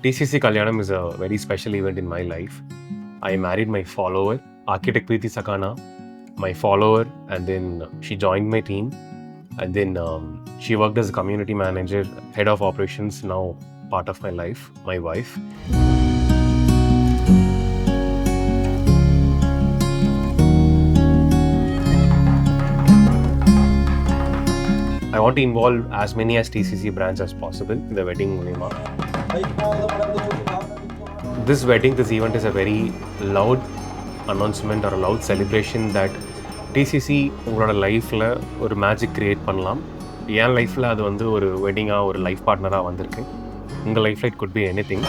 TCC Kalyanam is a very special event in my life. I married my follower, architect Preeti Sakana, my follower, and then she joined my team. And then she worked as a community manager, head of operations, now part of my life, my wife. I want to involve as many as TCC brands as possible in the wedding. This event is a very loud announcement or a loud celebration that TCC உங்களோட லைஃப்பில் ஒரு magic create பண்ணலாம். என் லைஃப்பில் அது வந்து ஒரு வெட்டிங்காக ஒரு life பார்ட்னராக வந்திருக்கு. உங்கள் லைஃப்பில் இட் குட் பி எனிதிங்.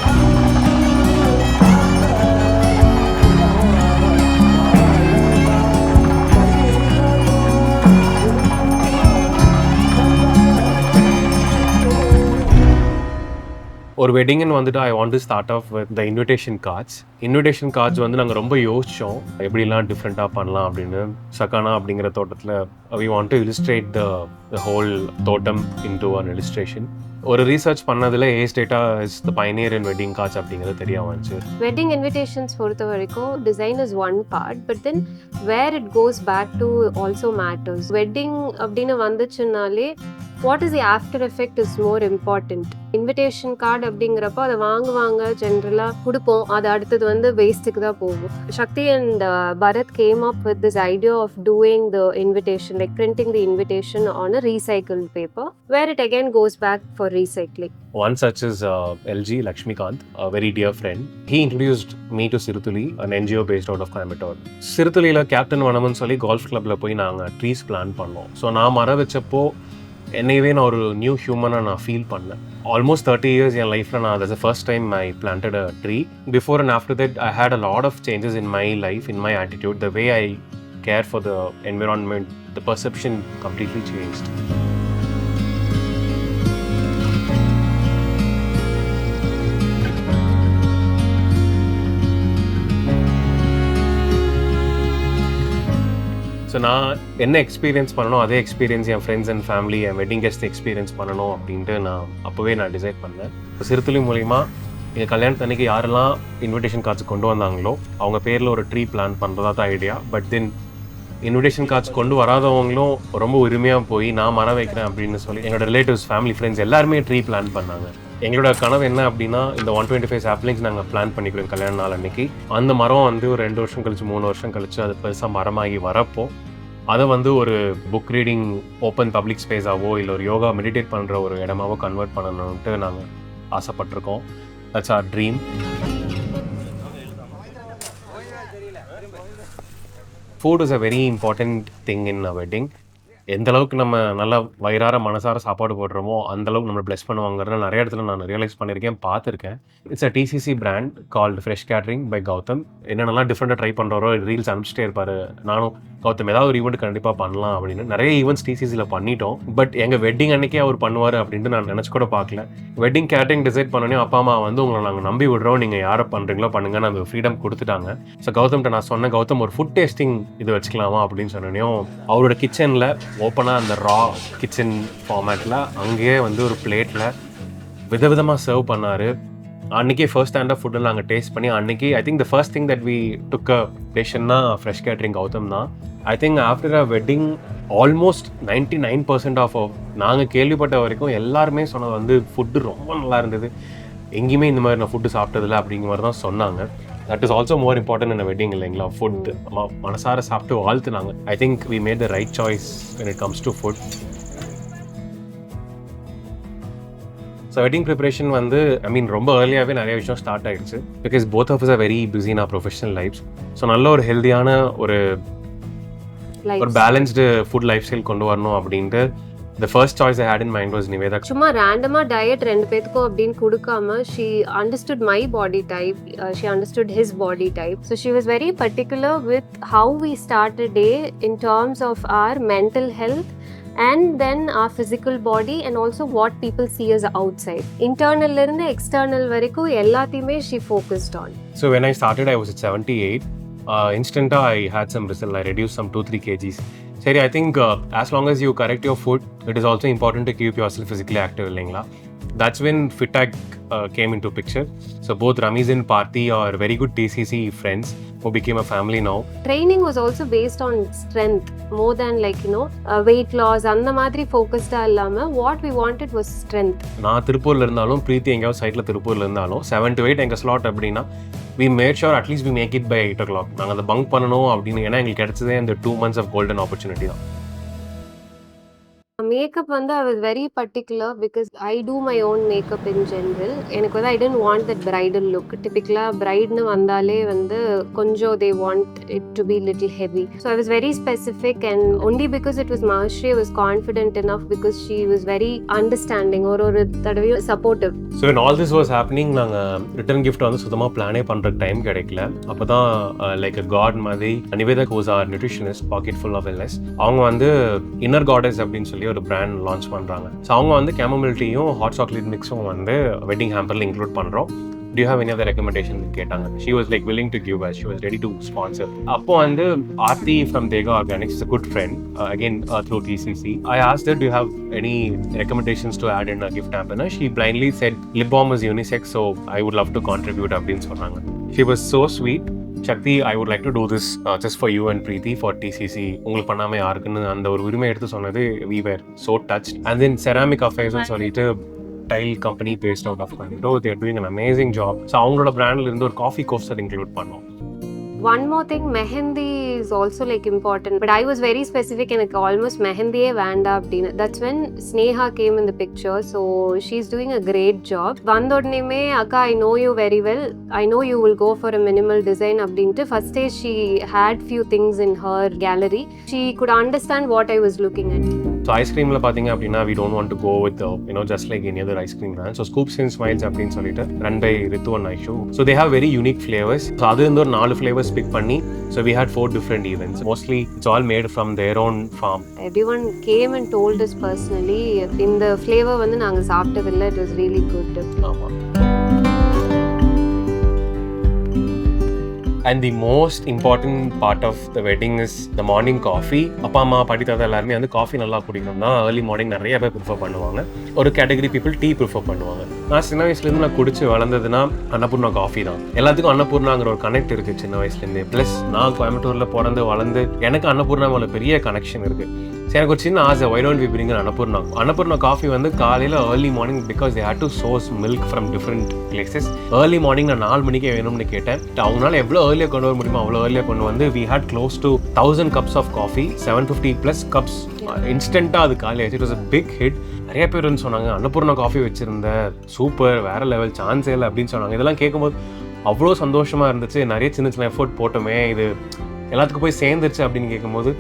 ஒரு வெட்டிங்னு வந்துட்டு I want to start off with the invitation cards வந்து நாங்கள் ரொம்ப யோசித்தோம் எப்படிலாம் டிஃப்ரெண்ட்டாக பண்ணலாம் அப்படின்னு. சக்கானா அப்படிங்கிற தோட்டத்தில் we want to illustrate the whole தோட்டம் இன்டு அன் இலிஸ்ட்ரேஷன். ஒரு ரீசர்ச் பண்ணதில் as data is the pioneer in wedding cards அப்படிங்கிறது தெரிய வந்துச்சு. வெட்டிங் இன்விடேஷன்ஸ் பொறுத்த வரைக்கும் design is one part, but then where it goes back to also matters. Wedding அப்படின்னு வந்துச்சுனாலே what is the after effect is more important. Invitation card அப்படிங்கிறப்போ அதை வாங்குவாங்க, ஜென்ரலாக கொடுப்போம், அது அடுத்தது வந்து வேஸ்ட்டுக்கு தான் போகும். Shakti and Bharat came up with this idea of doing the invitation, like printing the invitation on a recycled paper where it again goes back for recycling. One such is LG Lakshmikant, a very dear friend. He introduced me to Sirutuli, an NGO based out of Coimbatore. Sirutulila Captain Vanaman சொல்லி golf clubல போய் நாங்கள் trees plan பண்ணோம். So நான் மரம் வச்சப்போ என்னையவே நான் ஒரு new ஹியூமனாக நான் ஃபீல் பண்ணேன். ஆல்மோஸ்ட் 30 years என் லைஃப்பில் நான் that's the first time I planted a tree. Before and after that I had a lot of changes in my life, in my attitude, the way I care for the environment, the perception completely changed. So நான் என்ன experience பண்ணணும் அதே experience N friends and family, N wedding guest experience பண்ணணும் அப்படின்ட்டு அப்போவே நான் decide பண்ணேன். இப்போ சிறுதுளி மூலிமா எங்கள் கல்யாணத்தன்னைக்கு யாரெல்லாம் இன்விடேஷன் கார்ட்ஸ் கொண்டு வந்தாங்களோ அவங்க பேரில் ஒரு ட்ரீ பிளான் பண்ணுறதா தான் idea. But then invitation cards கொண்டு வராதவங்களும் ரொம்ப உரிமையாக போய் நான் மரம் வைக்கிறேன் அப்படின்னு சொல்லி எங்களோட ரிலேட்டிவ்ஸ், ஃபேமிலி, ஃப்ரெண்ட்ஸ் எல்லாருமே ட்ரீ பிளான் பண்ணாங்க. எங்களோட கனவு என்ன அப்படின்னா இந்த 125 சாப்லிங்ஸ் நாங்கள் பிளான் பண்ணிக்கிறோம் கல்யாண நாள் அன்னைக்கு. அந்த மரம் வந்து ஒரு 2 வருஷம் கழிச்சு 3 வருஷம் கழிச்சு அது பெருசாக மரமாகி வரப்போ அதை வந்து ஒரு புக் ரீடிங் ஓப்பன் பப்ளிக் ஸ்பேஸாவோ இல்லை ஒரு யோகா மெடிடேட் பண்ணுற ஒரு இடமாவோ கன்வெர்ட் பண்ணணுன்ட்டு நாங்கள் ஆசைப்பட்டிருக்கோம். That's our dream. Food is a very important thing in a wedding. எந்த அளவுக்கு நம்ம நல்லா வயிறார மனசார சாப்பாடு போடுறோமோ அந்த அளவுக்கு நம்மளை ப்ளெஸ் பண்ணுவாங்கிறத நிறைய இடத்துல நான் ரியலைஸ் பண்ணியிருக்கேன், பார்த்துருக்கேன். It's a TCC brand called fresh catering by Gautham. என்னென்னலாம் டிஃப்ரெண்ட்டாக ட்ரை பண்ணுறாரோ ரீல்ஸ் அனுப்பிச்சிட்டே இருப்பார். நானும் கௌதம் ஏதாவது ஒரு ஈவெண்ட் கண்டிப்பாக பண்ணலாம் அப்படின்னு நிறைய ஈவெண்ட்ஸ் TCCயில் பண்ணிட்டோம். பட் எங்கள் வெட்டிங் அன்னைக்கே அவர் பண்ணுவார் அப்படின்ட்டு நான் நினச்சி கூட பார்க்கல. வெட்டிங் கேட்ரிங் டிசைட் பண்ணோன்னே அப்பா அம்மா வந்து உங்களை நாங்கள் நம்பி விடுறோம், நீங்கள் யாரை பண்ணுறீங்களோ பண்ணுங்கன்னு அந்த ஃப்ரீடம் கொடுத்துட்டாங்க. ஸோ கௌதம்கிட்ட நான் சொன்னேன், கௌதம் ஒரு ஃபுட் டேஸ்டிங் இது வச்சுக்கலாமா அப்படின்னு சொன்னோன்னையும் அவரோட கிச்சனில் ஓப்பனாக அந்த ரா கிச்சன் ஃபார்மேட்டில் அங்கேயே வந்து ஒரு பிளேட்டில் விதவிதமாக சர்வ் பண்ணார். அன்றைக்கி ஃபர்ஸ்ட் ஸ்டாண்ட் ஆஃப் ஃபுட்டு நாங்கள் டேஸ்ட் பண்ணி அன்றைக்கி I think the first thing that we took a டேஷன்னா ஃப்ரெஷ் கேட்ரிங் கௌதம் தான். I think after a wedding almost 99% of நாங்கள் கேள்விப்பட்ட வரைக்கும் எல்லாருமே சொன்னது வந்து ஃபுட்டு ரொம்ப நல்லா இருந்தது, எங்கேயுமே இந்த மாதிரி நான் ஃபுட்டு சாப்பிட்டதில்லை அப்படிங்கிற மாதிரி தான் சொன்னாங்க. That is also more important in wedding இல்லைங்களா? ஃபுட் மனசார சாப்பிட்டு வாழ்த்துனாங்க. I think we made the right choice when it comes to food. So wedding preparation வந்து ரொம்ப ஏர்லியாகவே நிறைய விஷயம் ஸ்டார்ட் ஆகிடுச்சு. Because both of is a very busy in our professional lives. So நல்ல ஒரு ஹெல்தியான ஒரு பேலன்ஸ்டு ஃபுட் லைஃப் ஸ்டைல் கொண்டு வரணும் அப்படின்ட்டு the first choice I had in mind was Niveda. சும்மா ரேண்டமாக டயட் 2 பேத்துக்கும் அப்படின்னு கொடுக்காம she understood my body type, she understood his body type. So she was very particular with how we start a day in terms of our mental health and then our physical body and also what people see as outside. Internal இருந்து external வரைக்கும் எல்லாத்தையுமே she focused on. So when I started I was at 78. Instantly I had some result. I reduced some 2-3 kgs. சரி, I think as long as you correct your food, it is also important to keep yourself physically active இல்லைங்களா? That's when FitTag came into picture. So both Ramesh and Parthi are very good TCC friends who became a family now. Training was also based on strength more than weight loss அந்த மாதிரி ஃபோக்கஸ்டா இல்லாம what we wanted was strength. நான் திருப்பூர்ல இருந்தாலும் பிரீத்தி எங்கேயாவது சைட்ல திருப்பூர்ல இருந்தாலும் 7 to 8 எங்க ஸ்லாட் அப்படின்னா we made sure at least we make it by 8 o'clock. நாங்கள் அதை பங்க் பண்ணணும் அப்படின்னு ஏன்னா எங்களுக்கு கிடைச்சதே அந்த 2 months of golden opportunity தான். Makeup வந்து I was very particular because I do my own makeup in general. எனக்கு வந்து I didn't want that bridal look. Typically brideனு வந்தாலே வந்து கொஞ்சம் they want it to be little heavy. So I was very specific and only because it was Mahashri I was confident enough because she was very understanding ஒரு தடவையும் supportive. So when all this was happening நாங்கள் return gift வந்து சுத்தமாக பிளானே பண்ணுறதுக்கு time கிடைக்கல. அப்போ தான் லைக் அ காட் மாதிரி Nivetha goes our nutritionist pocket full of wellness அவங்க வந்து இன்னர் காடஸ் அப்படின்னு சொல்லி ஒரு பிராண்ட் லான்ச் பண்ணுறாங்க. ஸோ அவங்க வந்து கேமமில் டீயும் ஹாட் சாக்லேட் மிக்ஸும் வந்து வெட்டிங் ஹேம்பரில் இன்க்ளூட் பண்ணுறோம். Do you have any other recommendation கேட்டாங்க. She was like willing to give us. She was ready to sponsor. அப்போ வந்து Aarti from Dega Organics is a good friend again through TCC. I asked her, do you have any recommendations to add in a gift hamper? She blindly said lip balm is unisex, so I would love to contribute அப்படின்னு சொன்னாங்க. She was so sweet. Shakti, I would like to do this just for you and Preeti for TCC. உங்களுக்கு பண்ணாம யாருக்குன்னு அந்த ஒரு உரிமை எடுத்து சொன்னது we were so touched. And then Ceramic Affairs சொல்லிட்டு tile company based out of Coimbatore. They are doing an amazing job. So அவங்களோட பிராண்ட்ல இருந்து ஒரு காஃபி கோஸ்டர் இன்க்ளூட் பண்ணோம். One more thing, mehendi is also like important, but I was very specific எனக்கு almost mehendiயே வேண்டாம் அப்படின்னு. That's when Sneha came in the picture, so she's doing a great job. வந்த உடனேமே அக்கா I know you very well, I know you will go for a minimal design அப்படின்ட்டு first day she had few things in her gallery. She could understand what I was looking at. So ice creamல பாத்தீங்க அப்படின்னா we don't want to go with just like any other ice cream brand. So Scoops and Smiles அப்படின்னு சொல்லிட்டு run by Ritu and Aishu. So they have very unique flavors. So அது வந்து ஒரு 4 flavors pick பண்ணி so we had 4 different events. Mostly it's all made from their own farm. Everyone came and told us personally இந்த flavor வந்து நாங்க சாப்பிட்டதில்ல, it was really good. ஆமா. And the most important part of the wedding is the morning coffee. அப்பா அம்மா பாட்டி தாத்தா எல்லாருமே வந்து காஃபி நல்லா குடிக்கணும்னா ஏர்லி மார்னிங் நிறைய பேர் ப்ரிஃபர் பண்ணுவாங்க. ஒரு கேட்டகரி பீப்புள் டீ ப்ரிஃபர் பண்ணுவாங்க. நான் சின்ன வயசுலேருந்து நான் குடிச்சு வளர்ந்ததுன்னா அன்னபூர்ணா காஃபி தான். எல்லாத்துக்கும் அன்னபூர்ணாங்கிற ஒரு கனெக்ட் இருக்குது சின்ன வயசுலேருந்தே. ப்ளஸ் நான் கோயம்புத்தூரில் பிறந்து வளர்ந்து எனக்கு அன்னபூர்ணா மேலே பெரிய கனெக்ஷன் இருக்குது. சரி எனக்கு ஒரு சின்ன ஆசை, why don't we bring an Annapurna coffee வந்து காலையில் early morning because they had to source milk from different places. Early morning நான் 4 மணிக்கே வேணும்னு கேட்டேன். அவங்களால எவ்வளோ ஏர்லியாக கொண்டு வர முடியுமோ அவ்வளோ ஏர்லியாக கொண்டு வந்து we had close to 1000 cups of coffee, 750 plus cups இன்ஸ்டண்ட்டாக அது காலி ஆச்சு. It was a big hit. நிறைய பேர் வந்து சொன்னாங்க அன்னபூர்ணா காஃபி வச்சுருந்த சூப்பர் வேற லெவல் சான்ஸே இல்லை அப்படின்னு சொன்னாங்க. இதெல்லாம் கேட்கும்போது அவ்வளோ சந்தோஷமாக இருந்துச்சு. நிறைய சின்ன சின்ன எஃபோர்ட் போட்டோமே, இது எல்லாத்துக்கும் போய் சேர்ந்துருச்சு அப்படின்னு கேட்கும்போது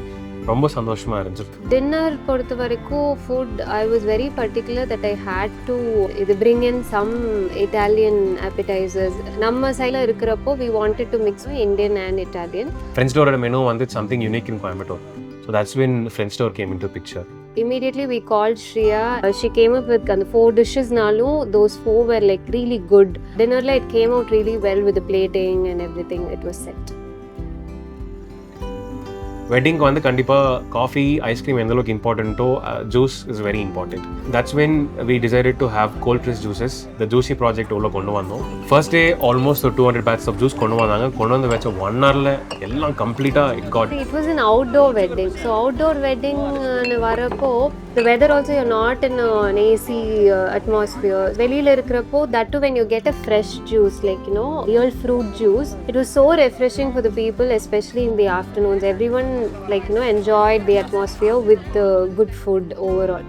ரொம்ப சந்தோஷமா இருந்துச்சு. டின்னர் பொறுத்த வரைக்கும் food I was very particular that I had to bring in some Italian appetizers. நம்ம சைடில் இருக்கிறப்போ we wanted to mix Indian and Italian. French door menu வந்து something unique in Coimbatore. So that's when French door came into picture. Immediately we called Shreya. She came up with the 4 dishes nalu. Those 4 were like really good. Dinnerla it came out really well with the plating and everything. It was set. வெட்டிங்க்கு வந்து கண்டிப்பாக coffee ice cream எந்த அளவுக்கு இம்பார்ட்டண்ட்டோ juice is very important. That's when we decided to have cold press juices. The juicy project உள்ள கொண்டு வந்தோம். First day almost 200 பேட்ஸ் of juice கொண்டு வந்தாங்க. கொண்டு வந்து வச்ச 1 hourல எல்லாம் கம்ப்ளீட்டாக it got. It was an outdoor wedding. So outdoor wedding வரப்போ the weather also you're not in an AC atmosphere. வெளியில இருக்கிறப்போ that too when you get a fresh juice like real fruit juice, it was so refreshing for the people, especially in the afternoons. Everyone enjoyed the atmosphere with the good food overall.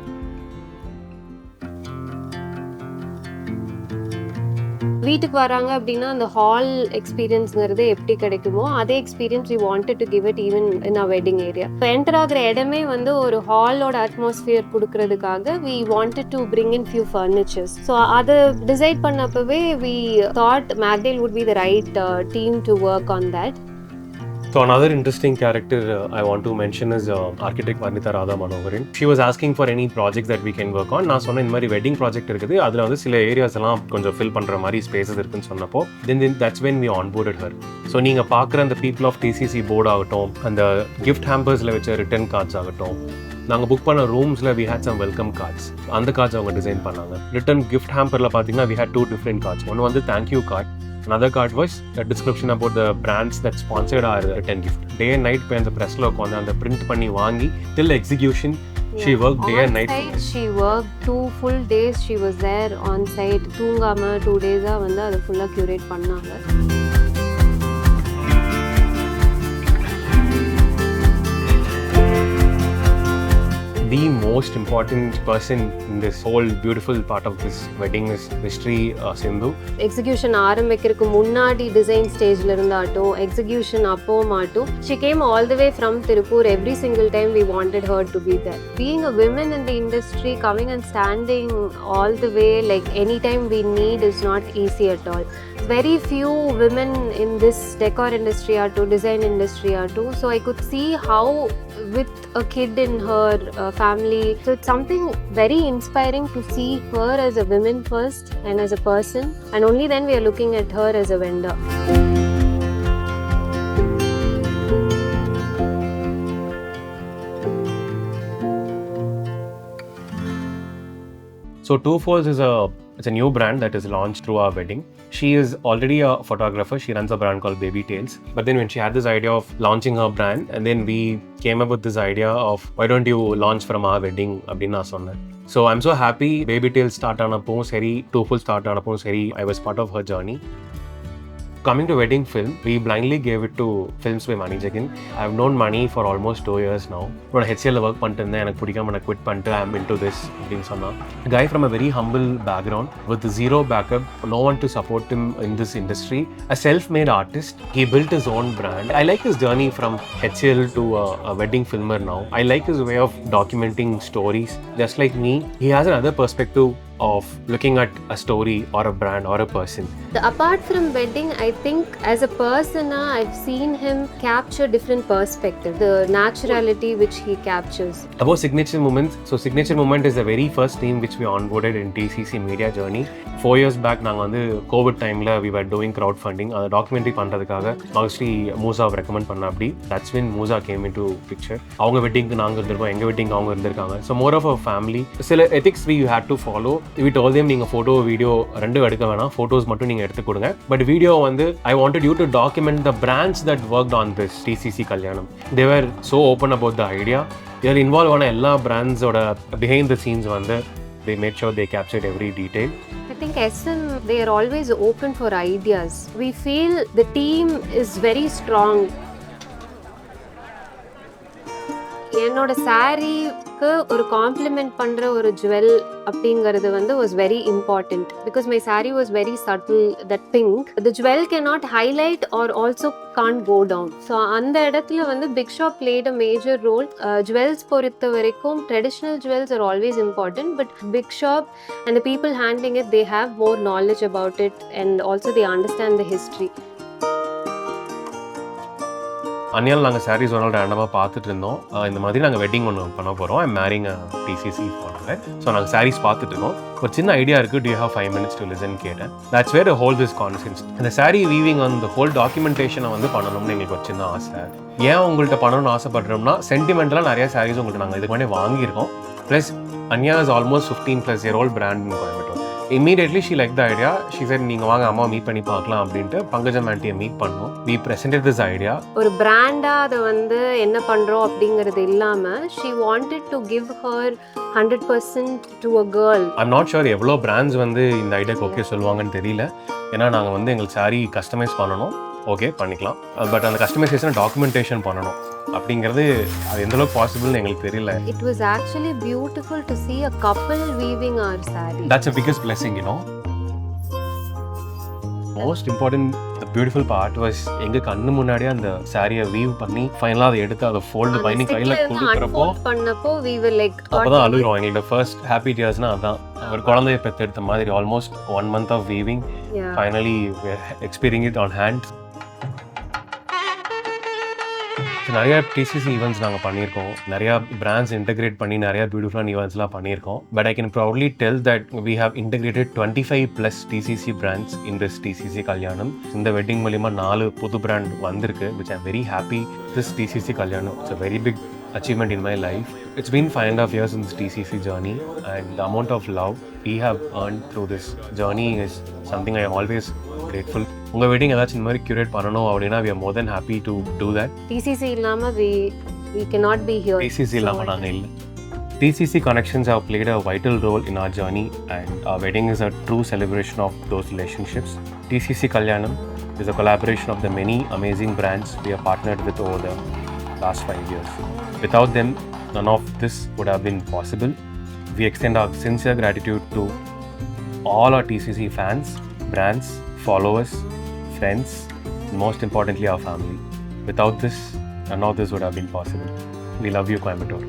வீட்டுக்கு வராங்க அப்படின்னா அந்த hall எக்ஸ்பீரியன்ஸ்ங்கிறது எப்படி கிடைக்குமோ அதே experience we wanted to give it even in our wedding area. So enter ஆகிற இடமே வந்து ஒரு ஹாலோட அட்மாஸ்பியர் கொடுக்கறதுக்காக we wanted to bring in few furnitures. So அதை decide பண்ணப்பவே we thought Magdale would be the right team to work on that. So another interesting character I want to mention is architect Vanitha Radha Manoharan. She was asking for any projects that we can work on. நான் சொன்ன இந்த மாதிரி wedding project இருக்குது, அதில் வந்து சில areas எல்லாம் கொஞ்சம் ஃபில் பண்ணுற மாதிரி ஸ்பேசஸ் இருக்குன்னு சொன்னப்போ then that's when we onboarded her. So நீங்கள் பார்க்குற அந்த people of TCC போர்டு ஆகட்டும், அந்த கிஃப்ட் ஹேம்பர்ஸில் வச்ச ரிட்டர்ன் கார்ட்ஸ் ஆகட்டும், நாங்கள் புக் பண்ண ரூம்ஸில் we had some welcome cards. அந்த cards அவங்க டிசைன் பண்ணாங்க. ரிட்டன் கிஃப்ட் ஹேம்பரில் பார்த்தீங்கன்னா we had 2 different cards. ஒன்று வந்து thank you card, another card was a description about the brands that sponsored our return gift. Day and night போய் அந்த ப்ரெஸ்ஸில் உட்காந்து அந்த பிரிண்ட் பண்ணி வாங்கி till execution she worked day and night. She worked 2 full days. She was there on site. தூங்காம 2 days வந்து அதை ஃபுல்லா கியூரேட் பண்ணாங்க. The most important person in this whole beautiful part of this wedding is Mystery Sindhu. Execution ஆரம்பிக்கிறதுக்கு முன்னாடி design ஸ்டேஜ்ல இருந்தாட்டும், execution அப்போ மாட்டும், she came all the way from Tirupur. Every single time we wanted her to be there. Being a woman in the industry, coming and standing all the way like anytime we need is not easy at all. Very few women in this decor industry are to design industry are to, so I could see how with a kid in her family, so it's something very inspiring to see her as a woman first and as a person, and only then we are looking at her as a vendor. So Two Folds is it's a new brand that is launched through our wedding. She is already a photographer. She runs a brand called Baby Tales. But then when she had this idea of launching her brand, and then we came up with this idea of why don't you launch from our wedding அப்படின்னு நான் சொன்னேன். So I'm so happy Baby Tales start ஆனப்பவும் சரி, Two Folds start ஆனப்பவும் சரி, I was part of her journey. Coming to wedding film, we blindly gave it to Films by Mani Jagan. I've known Mani for almost 2 years now. When HCL work பண்ணிட்டேன், எனக்கு பிடிக்காம நான் quit பண்ணிட்டு I'm into this அப்படின்னு சொன்னா. A guy from a very humble background with zero backup, no one to support him in this industry. A self-made artist, he built his own brand. I like his journey from HCL to a wedding filmer now. I like his way of documenting stories. Just like me, he has another perspective of looking at a story or a brand or a person. Apart from wedding, I think as a person, I've seen him capture different perspectives, the naturality which he captures. About signature moments, so signature moment is the very first team which we onboarded in TCC media journey. 4 years back, நாங்கள் வந்து Covid டைமில் we were doing crowdfunding. அதை documentary பண்ணுறதுக்காக mostly மூசாவை recommend பண்ண அப்படி that's when Musa came into picture. அவங்க வெட்டிங்க்கு நாங்கள் இருந்திருக்கோம், எங்கள் வெட்டிங்க்கு அவங்க இருந்திருக்காங்க. So more of a family. சில ethics we had to follow. We told them நீங்கள் ஃபோட்டோ வீடியோ ரெண்டும் எடுக்க வேணாம், ஃபோட்டோஸ் மட்டும் நீங்கள் எடுத்து கொடுங்க. பட் வீடியோ வந்து I wanted you to document the brands that worked on this TCC Kalyanam. They were so open about the idea. இதில் இன்வால்வ் ஆன எல்லா பிராண்ட்ஸோட பிஹைண்ட் த சீன்ஸ் வந்து they made sure they captured every detail. I think SM, they are always open for ideas. We feel the team is very strong. என்னோட சாரீக்கு ஒரு complement பண்ணுற ஒரு jewel அப்படிங்கிறது வந்து was very important because my sari was very subtle that pink the jewel can not highlight or also can't go down. So அந்த இடத்துல வந்து Big Shop played a major role. Jewels பொறுத்த வரைக்கும் traditional jewels are always important, but Big Shop and the people handling it they have more knowledge about it and also they understand the history. அன்னியால் நாங்கள் சாரீஸ் ஒரு நாள் ரேண்டமாக பார்த்துட்டு இருந்தோம். இந்த மாதிரி நாங்கள் வெட்டிங் ஒன்று பண்ண போகிறோம். ஐம் மேரிங் டிசிசி போனாங்க. ஸோ நாங்கள் சாரீஸ் பார்த்துட்டு இருக்கோம். ஒரு சின்ன ஐடியா இருக்குது, do you have 5 minutes to listen கேட்டேன். That's where to hold this conversation. இந்த சாரீ வீவிங் அந்த ஹோல் டாக்குமெண்டேஷனை வந்து பண்ணணும்னு எங்களுக்கு ஒரு சின்ன ஆசை. ஏன் உங்கள்கிட்ட பண்ணணும்னு ஆசைப்படுறோம்னா, சென்டிமெண்டலாக நிறைய சாரீஸ் உங்களுக்கு நாங்கள் இதுக்கு முன்னாடி வாங்கியிருக்கோம். Plus Anya is almost 15+ year old brand in Coimbatore. Immediately she liked the idea. She said நீங்கள் வாங்க அம்மா மீட் பண்ணி பார்க்கலாம் அப்படின்ட்டு பங்கஜம் ஆண்டியை மீட் பண்ணோம். We presented this idea. ஒரு பிராண்டாக அதை வந்து என்ன பண்ணுறோம் அப்படிங்கிறது இல்லாமல் she wanted to give her 100% to a girl. I'm not sure எவ்வளோ பிராண்ட்ஸ் வந்து இந்த ஐடியாக்கு ஓகே சொல்லுவாங்கன்னு தெரியல. ஏன்னா நாங்கள் வந்து எங்களுக்கு சாரீ கஸ்டமைஸ் பண்ணணும், ஓகே பண்ணிக்கலாம். பட் அந்த கஸ்டமைசேஷனை டாக்குமெண்டேஷன் பண்ணணும் அப்படிங்கிறது அது எந்தளவுக்கு பாசிபிள்னு எங்களுக்கு தெரியல. It was actually beautiful to see a couple weaving our saree. That's a biggest blessing, you know. Most important, the beautiful part was எங்க கண்ணு முன்னாடியே அந்த சாரியை வீவ் பண்ணி ஃபைனலாக அதை எடுத்து அதை ஃபோல்டு பண்ணி கையில் கொடுக்குறப்போ we were like அப்போதான் அழுகிறோம். எங்களோட ஃபர்ஸ்ட் ஹாப்பி டேர்ஸ்னால் அதுதான். ஒரு குழந்தைய பெற்றெடுத்த மாதிரி almost 1 month of weaving. Finally we are experiencing it on hand. நிறைய டிசிசி ஈவெண்ட்ஸ் நாங்கள் பண்ணியிருக்கோம். நிறையா பிராண்ட்ஸ் இன்டெகிரேட் பண்ணி நிறையா பியூட்டிஃபுல்லான ஈவெண்ட்ஸ்லாம் பண்ணியிருக்கோம். But I can proudly tell that we have integrated 25+ DCC brands in this DCC கல்யாணம். இந்த வெட்டிங் மூலிமா 4 புது பிராண்ட் வந்திருக்கு, which I'm very happy. This DCC கல்யாணம் it's a very big achievement in my life. It's been 5.5 years in this TCC journey, and the amount of love we have earned through this journey is something I am always grateful. உங்கள் wedding ஏதாச்சும் இந்த மாதிரி curate பண்ணணும் அப்படின்னா we are more than happy to do that. TCC இல்லாம we cannot be here. TCC இல்லாமல் நாங்கள் இல்லை. TCC connections have played a vital role in our journey, and our wedding is a true celebration of those relationships. TCC Kalyanam is a collaboration of the many amazing brands we have partnered with over the last 5 years. Without them, none of this would have been possible. We extend our sincere gratitude to all our TCC fans, brands, followers, friends, and most importantly our family. Without this, none of this would have been possible. We love you, Coimbatore.